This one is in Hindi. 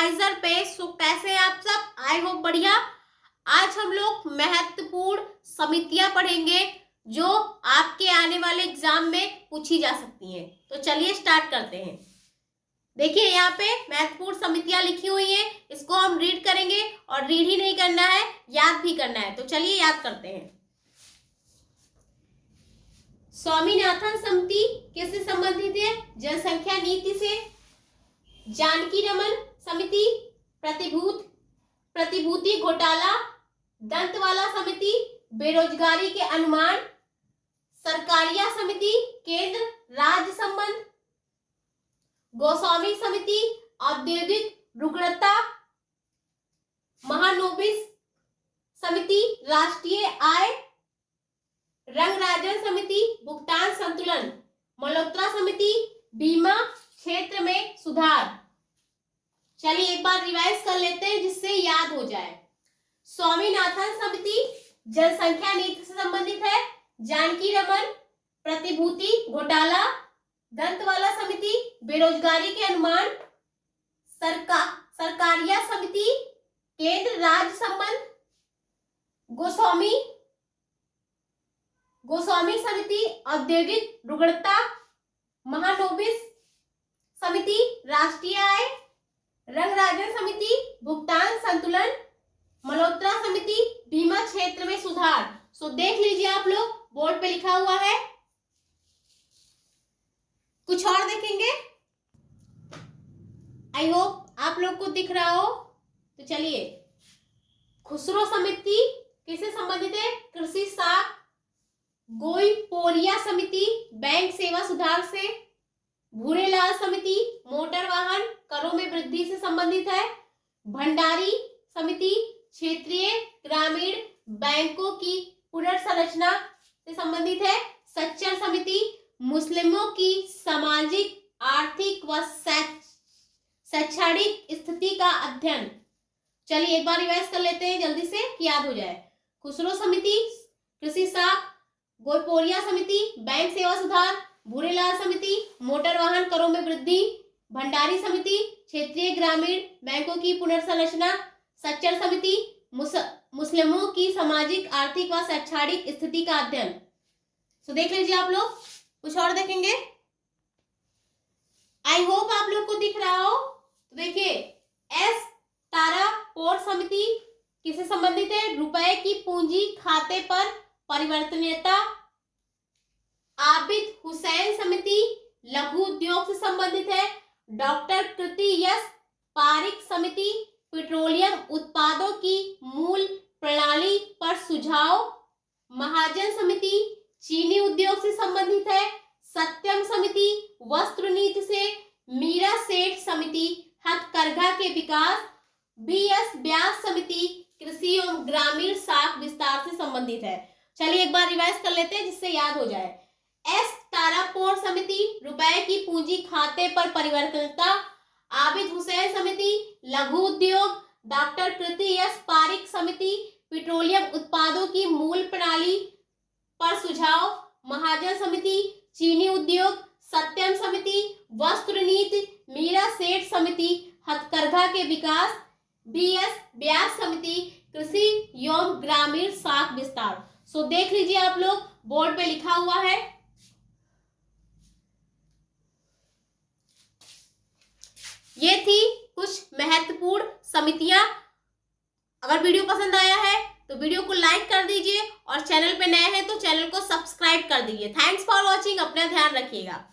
सुपरवाइजर पे। सो कैसे हैं आप सब? आई होप बढ़िया। आज हम लोग महत्वपूर्ण समितियां पढ़ेंगे जो आपके आने वाले एग्जाम में पूछी जा सकती हैं। तो चलिए स्टार्ट करते हैं। देखिए यहाँ पे महत्वपूर्ण समितियां लिखी हुई हैं, इसको हम रीड करेंगे और रीड ही नहीं करना है, याद भी करना है। तो चलिए याद करते हैं। स्वामीनाथन समिति किससे संबंधित है? जनसंख्या नीति से। जानकी रमन समिति प्रतिभूति घोटाला। दंतवाला समिति बेरोजगारी के अनुमान। सरकारिया समिति केंद्र राज्य संबंध। गोस्वामी समिति औद्योगिक रुग्णता। महानोबिस समिति राष्ट्रीय आय। रंगराजन समिति भुगतान संतुलन। मल्होत्रा समिति बीमा क्षेत्र में सुधार। चलिए एक बार रिवाइज कर लेते हैं जिससे याद हो जाए। स्वामीनाथन समिति जनसंख्या नीति से संबंधित है। जानकी रमन प्रतिभूति घोटाला। दंतवाला समिति बेरोजगारी के अनुमान। सरकारिया समिति केंद्र राज्य संबंध। गोस्वामी समिति औद्योगिक रुग्णता। महानोबिस समिति राष्ट्रीय आय। रंगराजन समिति भुगतान संतुलन। मल्होत्रा समिति बीमा क्षेत्र में सुधार। सो देख लीजिए आप लोग, बोर्ड पे लिखा हुआ है। कुछ और देखेंगे, आई होप आप लोग को दिख रहा हो। तो चलिए, खुसरो समिति किससे संबंधित है? कृषि साख। गोईपोरिया समिति बैंक सेवा सुधार से। भूरेलाल समिति मोटर वाहन करों में वृद्धि से संबंधित है। भंडारी समिति क्षेत्रीय ग्रामीण बैंकों की पुनर्संरचना से संबंधित है। सच्चर समिति मुस्लिमों की सामाजिक आर्थिक व शैक्षणिक स्थिति का अध्ययन। चलिए एक बार रिवाइज कर लेते हैं जल्दी से कि याद हो जाए। खुसरो समिति कृषि साख। गोईपोरिया समिति बैंक सेवा सुधार। भूरेलाल समिति मोटर वाहन करों में वृद्धि। भंडारी समिति क्षेत्रीय ग्रामीण बैंकों की पुनर्संरचना। सच्चर समिति मुस्लिमों की सामाजिक आर्थिक व शैक्षणिक स्थिति का अध्ययन। तो देख लीजिए आप लोग, कुछ और देखेंगे, आई होप आप लोग को दिख रहा हो। तो देखिए, एस तारापोर समिति किससे संबंधित है? रुपए की पूंजी खाते पर परिवर्तनीयता। आबिद हुसैन समिति लघु उद्योग से संबंधित है। डॉक्टर कृति यश पारिक समिति पेट्रोलियम उत्पादों की मूल प्रणाली पर सुझाव। महाजन समिति चीनी उद्योग से संबंधित है। सत्यम समिति वस्त्र नीति से। मीरा सेठ समिति हथकरघा के विकास। बीएस व्यास समिति कृषि एवं ग्रामीण साख विस्तार से संबंधित है। चलिए एक बार रिवाइज कर लेते हैं जिससे याद हो जाए। एस तारापोर समिति रुपए की पूंजी खाते पर परिवर्तनीयता। आबिद हुसैन समिति लघु उद्योग। डॉक्टर कृति यश पारिक समिति पेट्रोलियम उत्पादों की मूल प्रणाली पर सुझाव। महाजन समिति चीनी उद्योग। सत्यम समिति वस्त्र नीति। मीरा सेठ समिति हथकरघा के विकास। बीएस व्यास समिति कृषि एवं ग्रामीण साख विस्तार। सो देख लीजिए आप लोग, बोर्ड पे लिखा हुआ है। ये थी कुछ महत्वपूर्ण समितियां। अगर वीडियो पसंद आया है तो वीडियो को लाइक कर दीजिए और चैनल पे नए हैं तो चैनल को सब्सक्राइब कर दीजिए। Thanks for watching. अपना ध्यान रखिएगा।